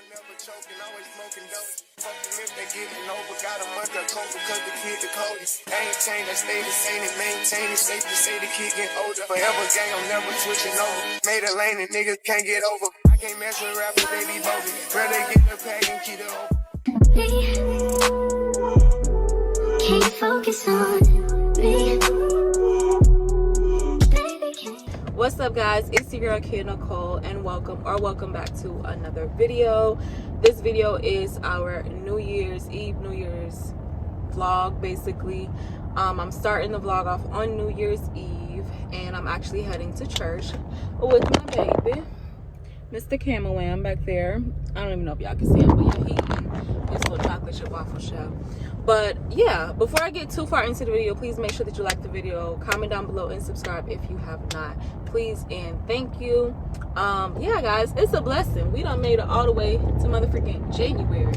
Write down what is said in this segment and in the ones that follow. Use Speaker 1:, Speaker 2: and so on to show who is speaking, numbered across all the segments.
Speaker 1: never choking, always smoking dope. Fucking if they getting over, got a month of coke because the kid the coldest. Ain't changed, I stay the same and maintain it. Safe to say the kid getting older. Forever gang, I'm never switching over. Made a lane and niggas can't get over. I can't mess with rappers, they be bogus. Rather get the pack and keep it open.
Speaker 2: Can't focus on me.
Speaker 3: What's up, guys? It's your girl Kid Nicole, and welcome back to another video. This video is our New Year's Eve, New Year's vlog, basically. I'm starting the vlog off on New Year's Eve, and I'm actually heading to church with my baby, Mr. Camel back there. I don't even know if y'all can see him, but yeah, he eating his little chocolate chip waffle shell. But yeah, before I get too far into the video, please make sure that you like the video, comment down below, and subscribe if you have not, please and thank you. Yeah, guys, it's a blessing. We done made it all the way to motherfucking January.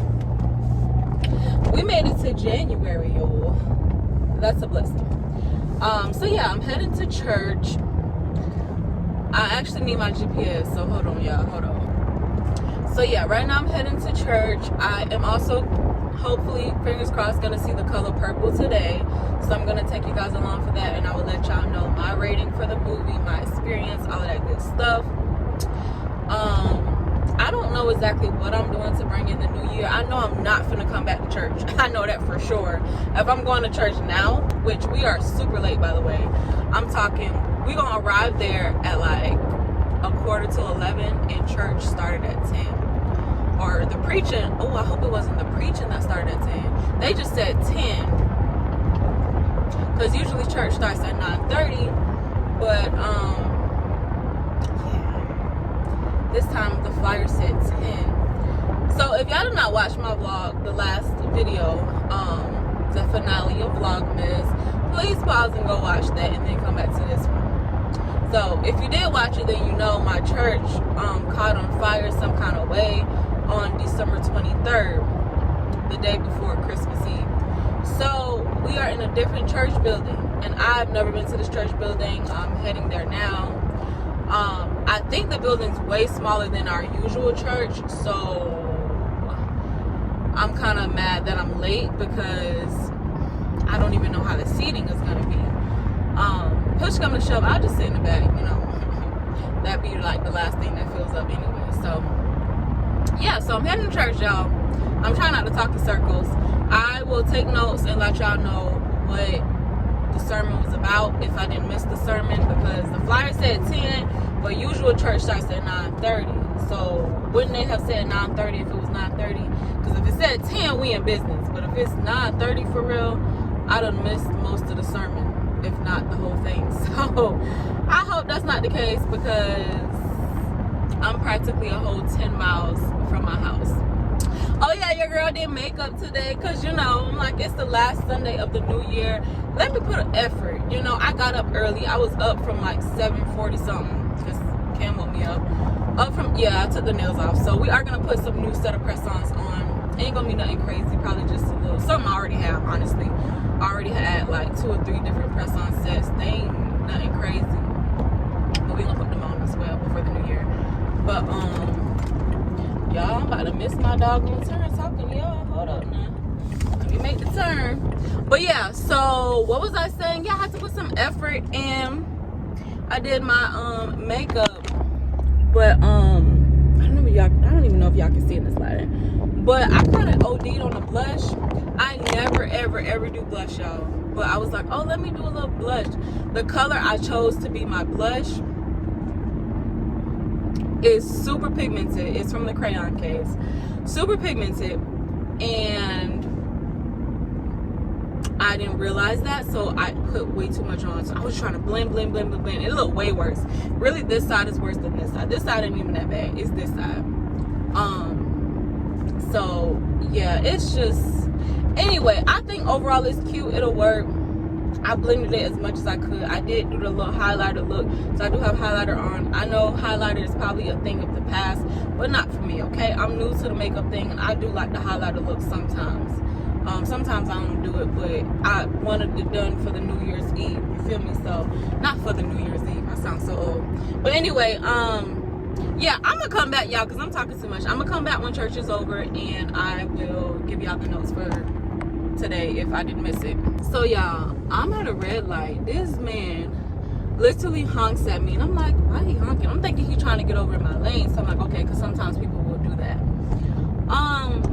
Speaker 3: We made it to January, y'all. That's a blessing. So yeah, I'm heading to church. I actually need my GPS, so hold on, y'all, hold on. So yeah, right now I'm heading to church. I am also, hopefully, fingers crossed, gonna see The Color Purple today. So I'm gonna take you guys along for that, and I will let y'all know my rating for the movie, my experience, all of that good stuff. I don't know exactly what I'm doing to bring in the new year. I know I'm not finna come back to church. I know that for sure. If I'm going to church now, which we are super late, by the way, I'm talking, we're gonna arrive there at like 11:45, and church started at 10. Or the preaching, oh, I hope it wasn't the preaching that started at 10. They just said 10. Because usually church starts at 9:30. But, yeah. This time the flyer said 10. So if y'all did not watch my vlog, the last video, the finale of Vlogmas, please pause and go watch that and then come back to this one. So if you did watch it, then you know my church caught on fire some kind of way on December 23rd, the day before Christmas Eve. So we are in a different church building, and I've never been to this church building. I'm heading there now. I think the building's way smaller than our usual church, so I'm kind of mad that I'm late because I don't even know how the seating is going to be. Push come to shove, I'll just sit in the back, you know. That'd be like the last thing that fills up anyway. So yeah, so I'm heading to church, y'all. I'm trying not to talk in circles. I will take notes and let y'all know what the sermon was about if I didn't miss the sermon, because the flyer said 10, but usual church starts at 9:30. So wouldn't they have said 9:30 if it was 9:30? Because if it said 10, we in business. But if it's 9:30 for real, I done missed most of the sermon, if not the whole thing. So I hope that's not the case, because I'm practically a whole 10 miles from my house. Oh yeah, your girl did makeup today, because you know, I'm like, it's the last Sunday of the new year. Let me put an effort. You know, I got up early. I was up from like 7:40 something, because Cam woke me up. I took the nails off. So we are going to put some new set of press-ons on. Ain't going to be nothing crazy, probably just a little, something I already have, honestly. I already had like 2 or 3 different press-on sets. They ain't nothing crazy, but we going to put them on as well before the new year. But, y'all, I'm about to miss my doggone turn talking to y'all. Hold up now. Let me make the turn. But yeah, so what was I saying? Yeah, I had to put some effort in. I did my makeup, but I don't even know if y'all can see in this lighting. But I kind of OD'd on the blush. I never ever do blush, y'all. But I was like, oh, let me do a little blush. The color I chose to be my blush is super pigmented. It's from the crayon case. Super pigmented. And I didn't realize that, so I put way too much on. So I was trying to blend. It looked way worse. Really, this side is worse than this side. This side ain't even that bad. It's this side. So yeah, it's just, anyway, I think overall it's cute. It'll work. I blended it as much as I could. I did do the little highlighter look, so I do have highlighter on. I know highlighter is probably a thing of the past, but not for me, okay? I'm new to the makeup thing, and I do like the highlighter look sometimes. Sometimes I don't do it, but I wanted it done for the New Year's Eve, you feel me? So, not for the New Year's Eve, I sound so old. But anyway, Yeah, I'm gonna come back, y'all, because I'm talking too much. I'm gonna come back when church is over, and I will give y'all the notes for today if I didn't miss it. So y'all, I'm at a red light. This man literally honks at me, and I'm like, why he honking? I'm thinking he's trying to get over in my lane. So I'm like, okay, because sometimes people will do that.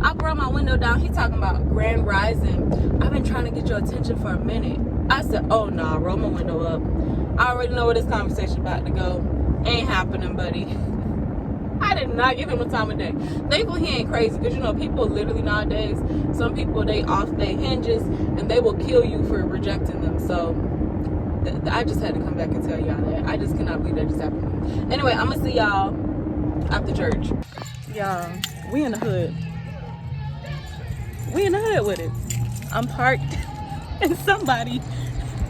Speaker 3: I brought my window down. He talking about grand rising. I've been trying to get your attention for a minute. I said, oh nah, roll my window up. I already know where this conversation about to go. Ain't happening, buddy. I did not give him the time of day. Thankfully he ain't crazy, because you know people literally nowadays, some people, they off their hinges and they will kill you for rejecting them. So I just had to come back and tell y'all that. I just cannot believe that just happened. Anyway, I'm gonna see y'all after church. Y'all, we in the hood. We in the hood with it. I'm parked in somebody's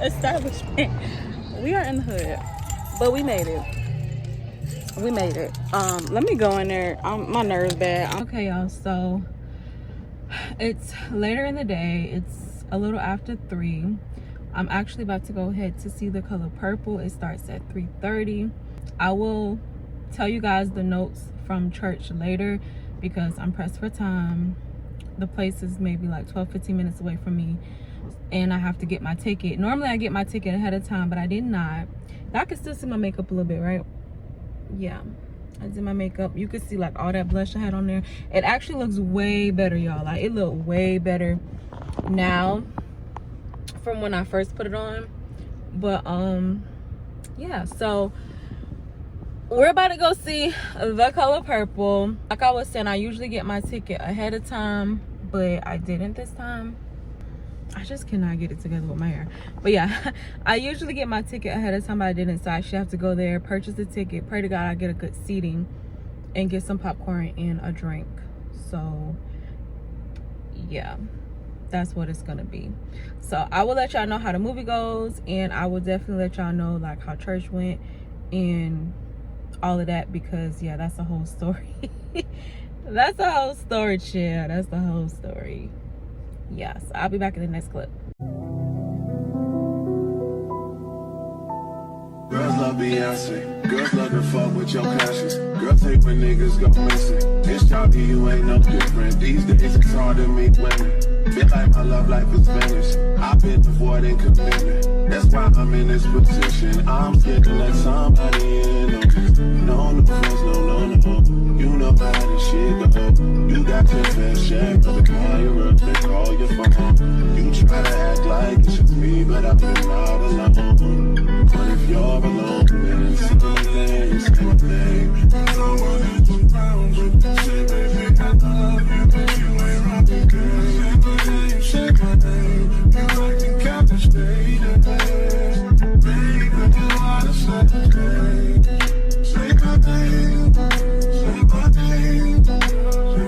Speaker 3: establishment. We are in the hood, but we made it. We made it. Let me go in there. My nerves bad. Okay, y'all, so it's later in the day. It's a little after 3. I'm actually about to go ahead to see The Color Purple. It starts at 3:30. I will tell you guys the notes from church later because I'm pressed for time. The place is maybe like 12-15 minutes away from me, and I have to get my ticket. Normally I get my ticket ahead of time, but I did not. Y'all can still see my makeup a little bit, right? Yeah, I did my makeup. You can see like all that blush I had on there. It actually looks way better, y'all. Like it looked way better now from when I first put it on. But yeah, so we're about to go see The Color Purple. Like I was saying, I usually get my ticket ahead of time, but I didn't this time. I just cannot get it together with my hair. But yeah, I usually get my ticket ahead of time, but I didn't. So I should have to go there, purchase the ticket, pray to God I get a good seating, and get some popcorn and a drink. So yeah, that's what it's gonna be. So I will let y'all know how the movie goes, and I will definitely let y'all know like how church went and all of that, because yeah, that's the whole story. That's the whole story, chill. That's the whole story. Yes, I'll be back in the next clip.
Speaker 1: Girls love Beyonce. Girls love to fuck with your conscience. Girls hate when niggas go missing. This job here, you ain't no different. These days it's hard to meet women. Feel like my love life is finished. I've been avoiding commitment. That's why I'm in this position. I'm scared to let somebody in on this. No, no friends, no, no, no. You know how this shit go. You got your fair share of the call your up and call your phone. You try to act like it's just me, but I've been not alone. But if you're alone, then it's something, say my name. No one is around you. Say, baby, I love you, but you ain't rocking, girl. Say my name. You like the captain, stay there. Baby, you ought to say my name. Say my name. Say my name. Say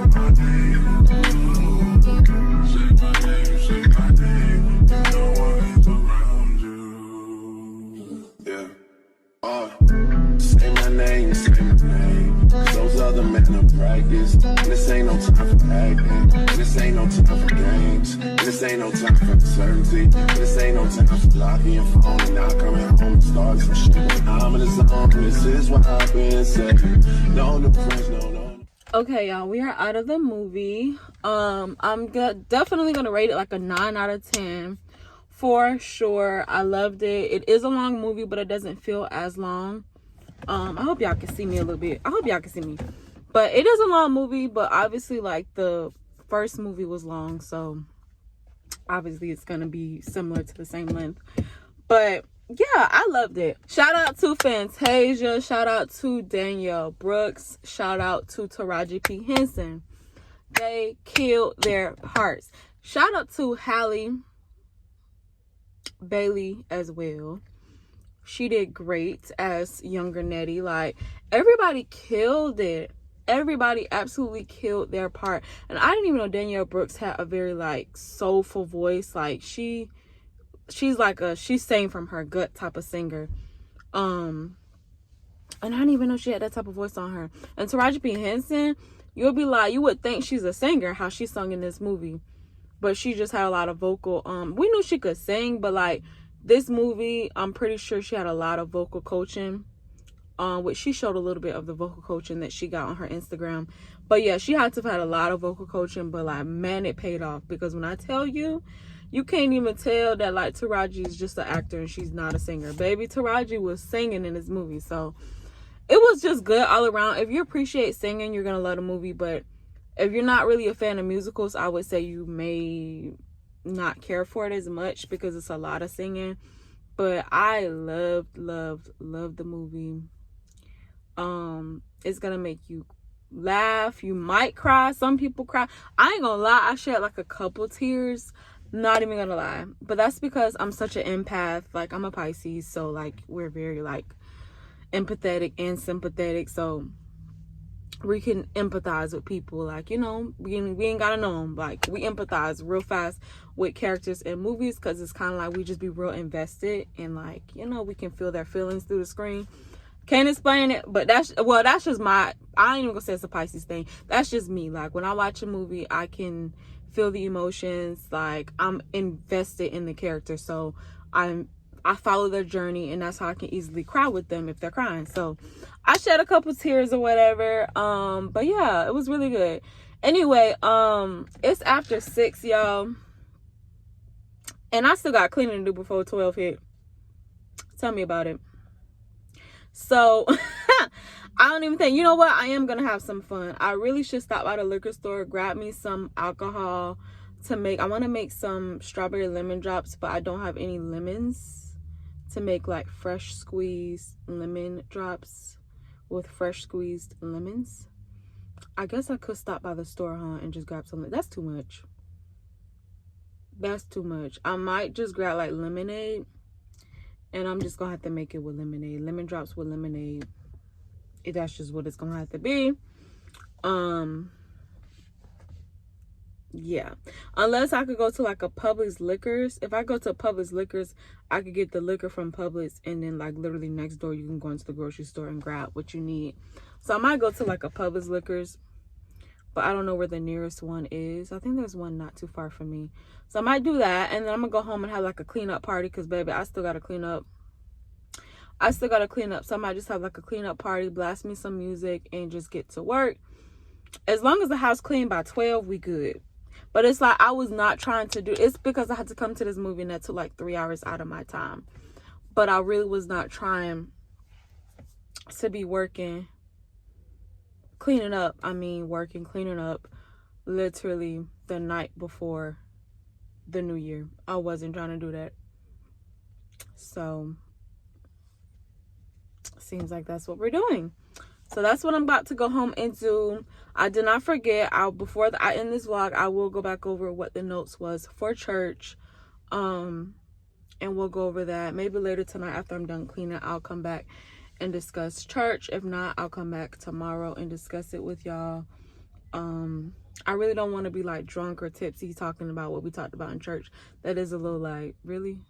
Speaker 1: my name. Say my name. Say my name. No one is around you. Yeah. Say my name, say my name. Those other men are practice. This ain't no time for acting. This ain't no time for games. This ain't no time for uncertainty. This ain't no time for blocking your phone and not coming home and starting some shit. When I'm in the zone, this is what I've been saying. No new friends, no.
Speaker 3: Okay, y'all, we are out of the movie. I'm definitely gonna rate it like a 9 out of 10 for sure. I loved it. It is a long movie, but it doesn't feel as long. I hope y'all can see me a little bit. I hope y'all can see me. But it is a long movie, but obviously like the first movie was long, so obviously it's gonna be similar to the same length. But yeah, I loved it. Shout out to Fantasia. Shout out to Danielle Brooks. Shout out to Taraji P. Henson. They killed their parts. Shout out to Halle Bailey as well. She did great as younger Nettie. Like, everybody killed it. Everybody absolutely killed their part. And I didn't even know Danielle Brooks had a very like soulful voice. Like she's sang from her gut type of singer. And I didn't even know she had that type of voice on her. And Taraji P. Henson, you'll be like, you would think she's a singer, how she sung in this movie. But she just had a lot of vocal, we knew she could sing, but like this movie, I'm pretty sure she had a lot of vocal coaching. which she showed a little bit of the vocal coaching that she got on her Instagram. But yeah, she had to have had a lot of vocal coaching, but like, man, it paid off. Because when I tell you, you can't even tell that like Taraji is just an actor and she's not a singer. Baby, Taraji was singing in this movie. So it was just good all around. If you appreciate singing, you're gonna love the movie. But if you're not really a fan of musicals, I would say you may not care for it as much because it's a lot of singing. But I loved the movie. It's gonna make you laugh. You might cry. Some people cry. I ain't gonna lie, I shed like a couple tears. Not even gonna lie. But that's because I'm such an empath. Like, I'm a Pisces, so like we're very like empathetic and sympathetic, so we can empathize with people. Like, you know, we ain't gotta know them. Like, we empathize real fast with characters in movies because it's kind of like we just be real invested and like, you know, we can feel their feelings through the screen. Can't explain it, but that's just my, I ain't even gonna say it's a Pisces thing. That's just me. Like, when I watch a movie, I can feel the emotions. Like, I'm invested in the character, so I follow their journey, and that's how I can easily cry with them if they're crying. So I shed a couple tears or whatever. But yeah, it was really good. Anyway, it's after 6, y'all, and I still got cleaning to do before 12 hit. Tell me about it. So I don't even think, you know what, I am gonna have some fun. I really should stop by the liquor store, grab me some alcohol to make. I want to make some strawberry lemon drops, but I don't have any lemons to make like fresh squeezed lemon drops with fresh squeezed lemons. I guess I could stop by the store, and just grab some. That's too much. That's too much. I might just grab like lemonade, and I'm just gonna have to make it with lemonade. Lemon drops with lemonade. That's just what it's gonna have to be. Yeah, unless I could go to like a Publix Liquors. If I go to Publix Liquors, I could get the liquor from Publix, and then like literally next door you can go into the grocery store and grab what you need. So I might go to like a Publix Liquors, but I don't know where the nearest one is. I think there's one not too far from me, so I might do that. And then I'm gonna go home and have like a cleanup party, because baby, I still gotta clean up. So I might just have like a cleanup party, blast me some music, and just get to work. As long as the house clean by 12, we good. But it's like, I was not trying to do, it's because I had to come to this movie and that took like 3 hours out of my time. But I really was not trying to be cleaning up literally the night before the new year. I wasn't trying to do that. So seems like that's what we're doing. So that's what I'm about to go home and do. I did not forget, before I end this vlog, I will go back over what the notes was for church. And we'll go over that. Maybe later tonight after I'm done cleaning, I'll come back and discuss church. If not, I'll come back tomorrow and discuss it with y'all. I really don't want to be like drunk or tipsy talking about what we talked about in church. That is a little like, really?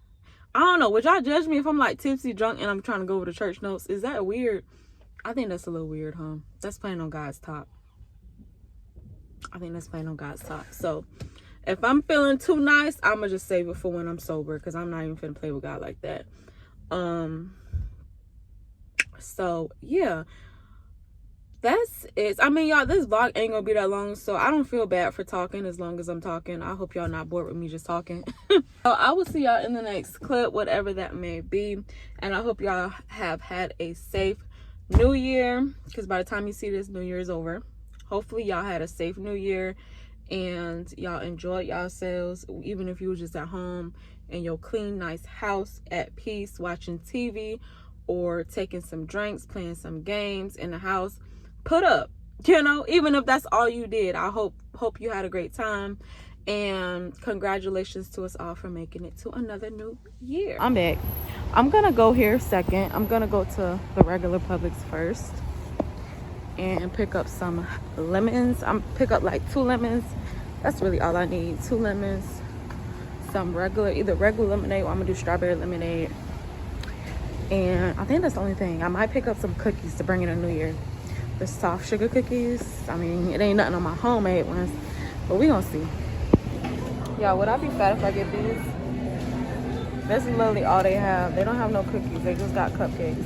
Speaker 3: I don't know. Would y'all judge me if I'm like tipsy, drunk, and I'm trying to go over the church notes? Is that weird? I think that's a little weird, huh? That's playing on God's top. I think that's playing on God's top. So if I'm feeling too nice, I'm gonna just save it for when I'm sober, because I'm not even finna play with God like that. So yeah, that's it. I mean, y'all, this vlog ain't gonna be that long, so I don't feel bad for talking as long as I'm talking. I hope y'all not bored with me just talking. So I will see y'all in the next clip, whatever that may be. And I hope y'all have had a safe new year, because by the time you see this, new year is over. Hopefully y'all had a safe new year and y'all enjoyed yourselves, even if you was just at home in your clean, nice house at peace, watching TV or taking some drinks, playing some games in the house. Put up, you know, even if that's all you did. I hope you had a great time, and congratulations to us all for making it to another new year. I'm back. I'm gonna go here second. I'm gonna go to the regular Publix first and pick up some lemons. Pick up like 2 lemons. That's really all I need. 2 lemons, some either regular lemonade, or I'm gonna do strawberry lemonade. And I think that's the only thing. I might pick up some cookies to bring in a new year. The soft sugar cookies. I mean, it ain't nothing on my homemade ones, but we gonna see. Yeah, would I be fat if I get these? This is literally all they have. They don't have no cookies. They just got cupcakes.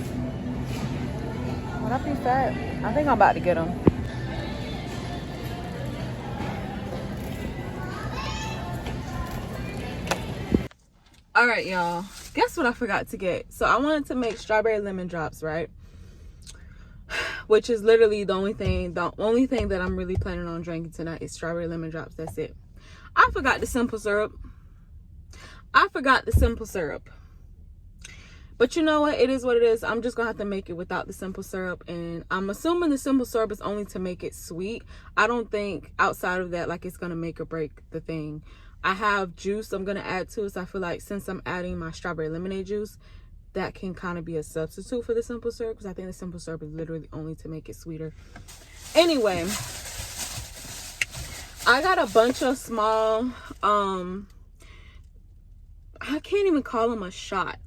Speaker 3: Would I be fat? I think I'm about to get them. All right, y'all. Guess what I forgot to get? So I wanted to make strawberry lemon drops, right? Which is literally the only thing that I'm really planning on drinking tonight is strawberry lemon drops. That's it. I forgot the simple syrup. But you know what? It is what it is. I'm just going to have to make it without the simple syrup. And I'm assuming the simple syrup is only to make it sweet. I don't think outside of that, like, it's going to make or break the thing. I have juice I'm going to add to it. So I feel like since I'm adding my strawberry lemonade juice, that can kind of be a substitute for the simple syrup. Because I think the simple syrup is literally only to make it sweeter. Anyway, I got a bunch of small, I can't even call them a shot.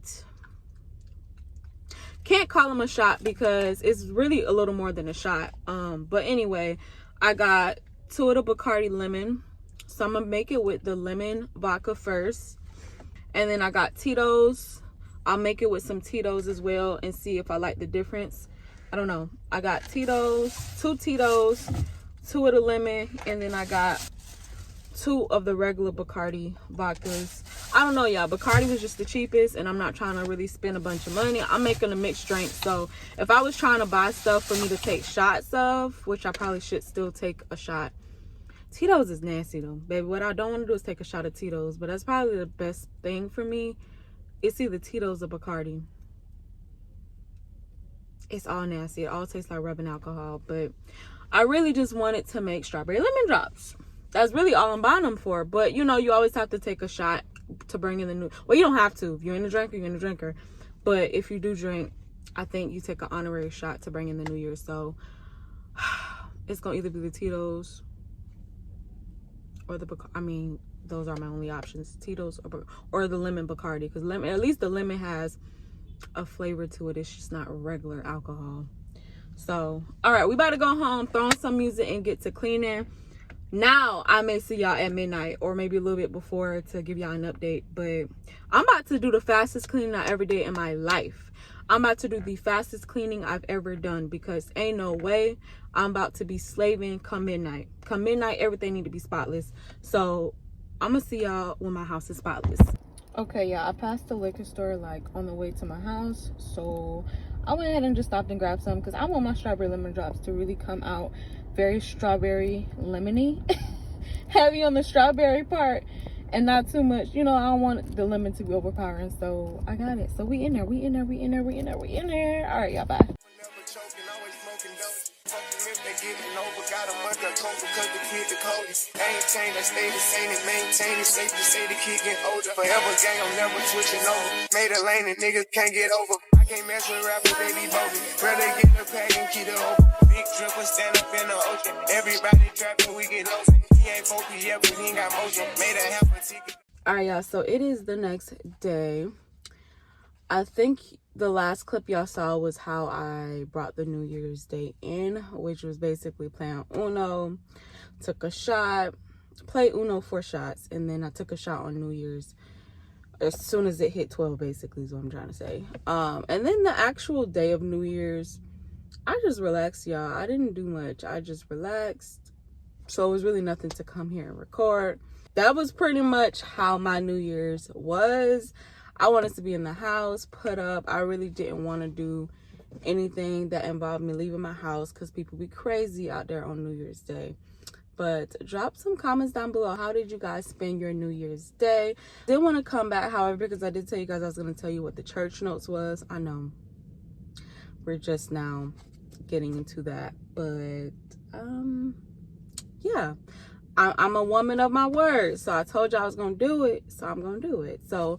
Speaker 3: Can't call them a shot because it's really a little more than a shot. But anyway, I got 2 of the Bacardi lemon. So I'm going to make it with the lemon vodka first. And then I got Tito's. I'll make it with some Tito's as well and see if I like the difference. I don't know. I got Tito's, 2 Tito's, 2 of the lemon, and then I got 2 of the regular Bacardi vodkas. I don't know, y'all. Bacardi was just the cheapest, and I'm not trying to really spend a bunch of money. I'm making a mixed drink, so if I was trying to buy stuff for me to take shots of, which I probably should still take a shot. Tito's is nasty, though, baby. What I don't want to do is take a shot of Tito's, but that's probably the best thing for me. It's either Tito's or Bacardi. It's all nasty. It all tastes like rubbing alcohol, but I really just wanted to make strawberry lemon drops. That's really all I'm buying them for. But, you know, you always have to take a shot to bring in the new... Well, you don't have to. If you're in a drinker, you're in a drinker. But if you do drink, I think you take an honorary shot to bring in the new year. So, it's going to either be the Tito's or the... I mean, those are my only options. Tito's or the lemon Bacardi. Because lemon, at least the lemon has a flavor to it. It's just not regular alcohol. So, all right. We about to go home, throw on some music, and get to cleaning. Now I may see y'all at midnight or maybe a little bit before to give y'all an update, but I'm about to do the fastest cleaning I ever did in my life. I'm about to do the fastest cleaning I've ever done because ain't no way I'm about to be slaving come midnight. Come midnight, everything need to be spotless. So I'm gonna see y'all when my house is spotless. Okay, yeah, I passed the liquor store like on the way to my house, so I went ahead and just stopped and grabbed some because I want my strawberry lemon drops to really come out very strawberry lemony. Heavy on the strawberry part and not too much. You know, I don't want the lemon to be overpowering, so I got it. So we in there. All right, y'all, bye.
Speaker 1: Got a month of coke because the kid the coldest. I ain't changed, I stay the same and maintain it. Safe to say the kid get older. Forever gang, I'm never switching over. Made a lane and niggas can't get over. I can't mess with rappers, they be bogus. Rather get the pack and keep it open. Big dripper stand up in the ocean. Everybody trapping, we get lost. He ain't focused yet, but he ain't got motion. Made a half a ticket.
Speaker 3: Alright, y'all, so it is the next day. I think the last clip y'all saw was how I brought the New Year's Day in, which was basically playing Uno, took a shot, played Uno 4 shots, and then I took a shot on New Year's as soon as it hit 12, basically, is what I'm trying to say. And then the actual day of New Year's, I just relaxed, y'all. I didn't do much. I just relaxed. So it was really nothing to come here and record. That was pretty much how my New Year's was. I wanted to be in the house, put up. I really didn't want to do anything that involved me leaving my house because people be crazy out there on New Year's Day. But drop some comments down below. How did you guys spend your New Year's Day? Didn't want to come back, however, because I did tell you guys I was going to tell you what the church notes was. I know we're just now getting into that. But, yeah. I'm a woman of my word. So I told you I was going to do it. So I'm going to do it. So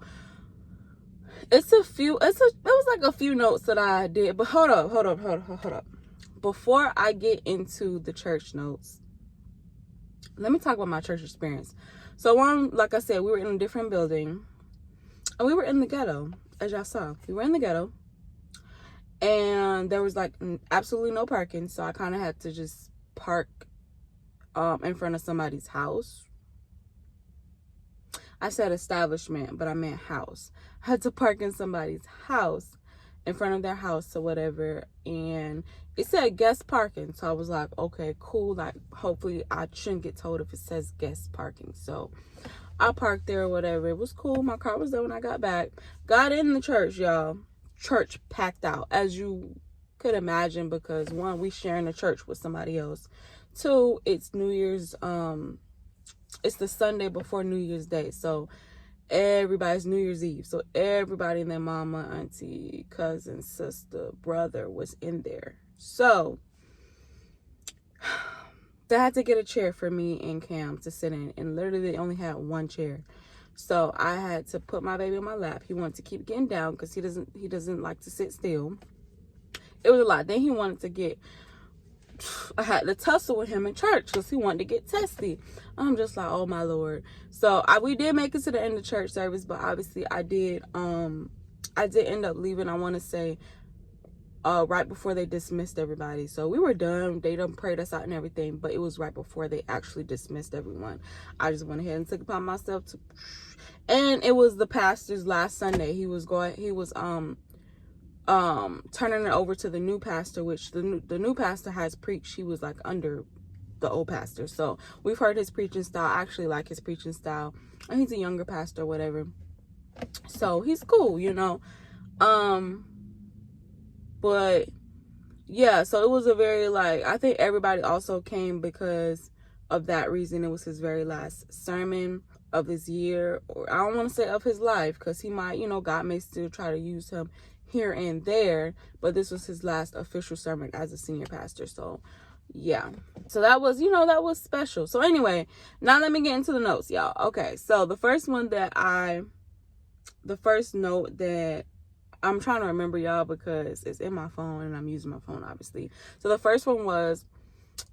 Speaker 3: it was like a few notes that I did, but hold up. Before I get into the church notes, let me talk about my church experience. So like I said, we were in a different building and we were in the ghetto, as y'all saw. We were in the ghetto and there was like absolutely no parking. So I kind of had to just park in front of somebody's house. I said establishment, but I meant house. I had to park in somebody's house in front of their house or whatever, and it said guest parking. So I was like, okay, cool. Like, hopefully I shouldn't get told if it says guest parking. So I parked there or whatever. It was cool. My car was there when I got back. Got in the church, y'all. Church packed out, as you could imagine, because one, we sharing the church with somebody else. Two, it's New Year's, it's the Sunday before New Year's Day. So everybody's New Year's Eve. So everybody and their mama, auntie, cousin, sister, brother was in there. So they had to get a chair for me and Cam to sit in, and literally they only had one chair. So I had to put my baby on my lap. He wanted to keep getting down because he doesn't like to sit still. It was a lot. Then he wanted to get, I had to tussle with him in church because he wanted to get testy. I'm just like, oh my Lord. So we did make it to the end of church service, but obviously I did end up leaving, I want to say, right before they dismissed everybody. So we were done. They done prayed us out and everything, but it was right before they actually dismissed everyone. I just went ahead and took it upon myself to, and it was the pastor's last Sunday. He was turning it over to the new pastor, which the new pastor has preached. He was like under the old pastor. So we've heard his preaching style. I actually like his preaching style. And he's a younger pastor or whatever. So he's cool, you know. But yeah, so it was a very, like, I think everybody also came because of that reason. It was his very last sermon of this year, or I don't want to say of his life, because he might, you know, God may still try to use him here and there, but this was his last official sermon as a senior pastor. So yeah, so that was, you know, that was special. So anyway, now let me get into the notes, y'all. Okay, so the first note that I'm trying to remember, y'all, because it's in my phone and I'm using my phone, obviously. So the first one was,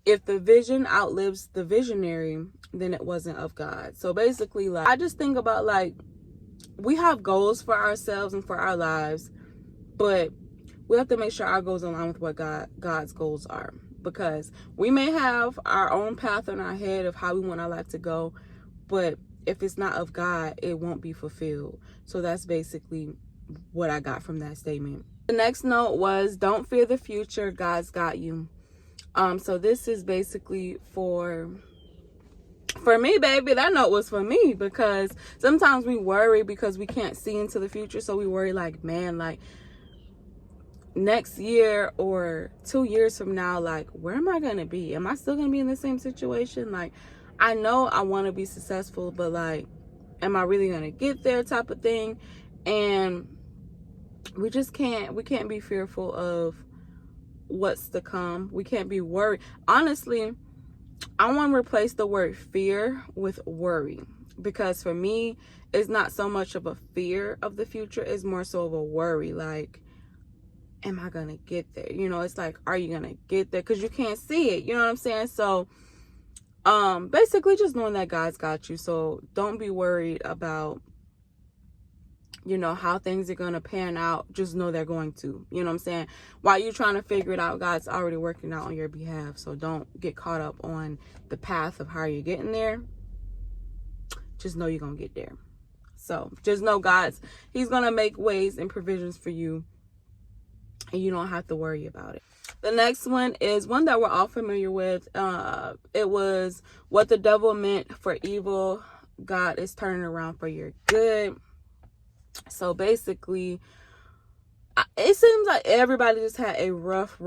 Speaker 3: if the vision outlives the visionary, then it wasn't of God. So basically, like, I just think about, like, we have goals for ourselves and for our lives, but we have to make sure our goals align with what God's goals are. Because we may have our own path in our head of how we want our life to go, but if it's not of God, it won't be fulfilled. So that's basically what I got from that statement. The next note was, don't fear the future, God's got you. So this is basically for me, baby. That note was for me, because sometimes we worry because we can't see into the future. So we worry, like, man, like, next year or 2 years from now, like, where am I going to be? Am I still going to be in the same situation? Like, I know I want to be successful, but, like, am I really going to get there, type of thing? And we can't be fearful of what's to come. We can't be worried. Honestly, I want to replace the word fear with worry, because for me, it's not so much of a fear of the future. It's more so of a worry. Like, am I going to get there? You know, it's like, are you going to get there? Because you can't see it. You know what I'm saying? So, basically just knowing that God's got you. So don't be worried about, you know, how things are going to pan out. Just know they're going to, you know what I'm saying? While you're trying to figure it out, God's already working out on your behalf. So don't get caught up on the path of how you're getting there. Just know you're going to get there. So just know He's going to make ways and provisions for you, and you don't have to worry about it. The next one is one that we're all familiar with. It was, what the devil meant for evil, God is turning around for your good. So basically, it seems like everybody just had a rough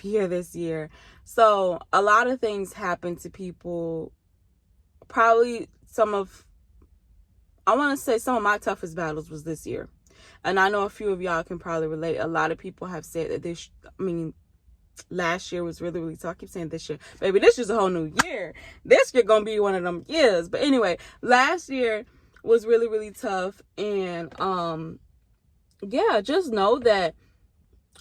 Speaker 3: year this year. So a lot of things happened to people. Probably some of my toughest battles was this year. And I know a few of y'all can probably relate. A lot of people have said that last year was really, really tough. I keep saying this year. Baby, this is a whole new year. This year gonna be one of them years. But anyway, last year was really, really tough. And yeah, just know that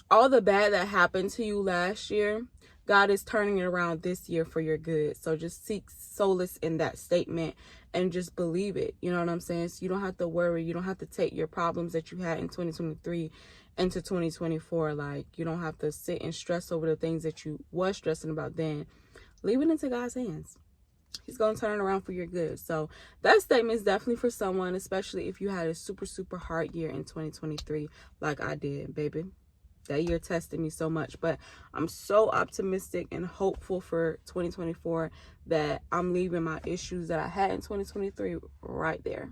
Speaker 3: all the bad that happened to you last year, God is turning it around this year for your good. So just seek solace in that statement and just believe it. You know what I'm saying? So you don't have to worry. You don't have to take your problems that you had in 2023 into 2024. Like, you don't have to sit and stress over the things that you was stressing about then. Leave it into God's hands. He's going to turn it around for your good. So that statement is definitely for someone, especially if you had a super, super hard year in 2023 like I did, baby. That year tested me so much, but I'm so optimistic and hopeful for 2024 that I'm leaving my issues that I had in 2023 right there.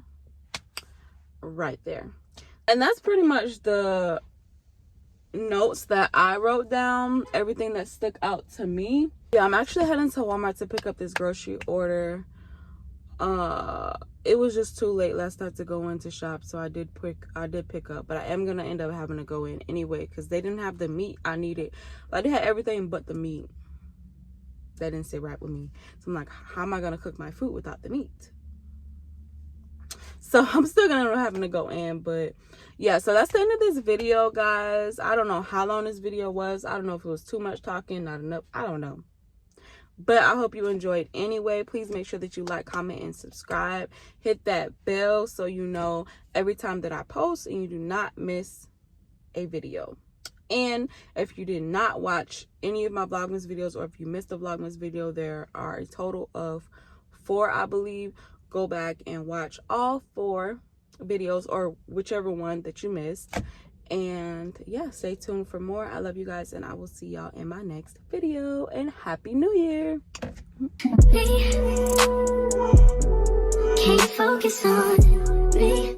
Speaker 3: And that's pretty much the notes that I wrote down, everything that stuck out to me. Yeah, I'm actually heading to Walmart to pick up this grocery order. It was just too late last night to go into shop, so I did pick up, but I am gonna end up having to go in anyway because they didn't have the meat I needed. Like, they had everything but the meat. That didn't sit right with me. So I'm like, how am I gonna cook my food without the meat? So I'm still gonna end up having to go in, but yeah, so that's the end of this video, guys. I don't know how long this video was. I don't know if it was too much talking, not enough. I don't know. But I hope you enjoyed anyway. Please make sure that you like, comment, and subscribe. Hit that bell so you know every time that I post and you do not miss a video. And if you did not watch any of my Vlogmas videos, or if you missed a Vlogmas video, there are a total of 4, I believe. Go back and watch all 4 videos, or whichever one that you missed. And yeah, stay tuned for more. I love you guys, and I will see y'all in my next video. And Happy New Year.
Speaker 2: Can't focus on me.